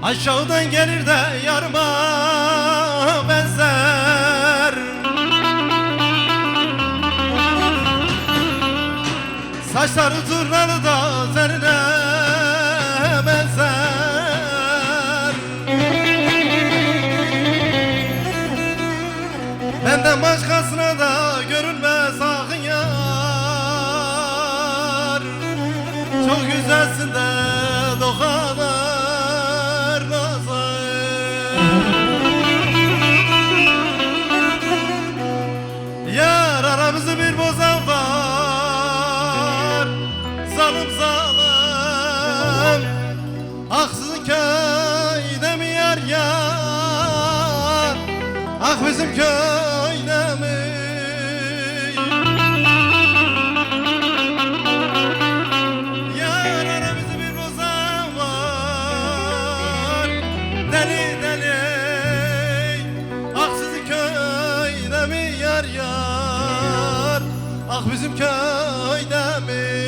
Aşağıdan gelir de yarıma benzer. Saçları turnalı da zerine benzer. Benden başkasına da görünme sakın yar. Çok güzelsin de dokanır nazar. Yar aramızı bir bozan var. Zalim zalim haksızın köyde mi yar yar? Ah bizim köyde mi? Yar aramızı bir bozan var. Deli deli haksızın köyde mi yar yar? Ah bizim köyde mi?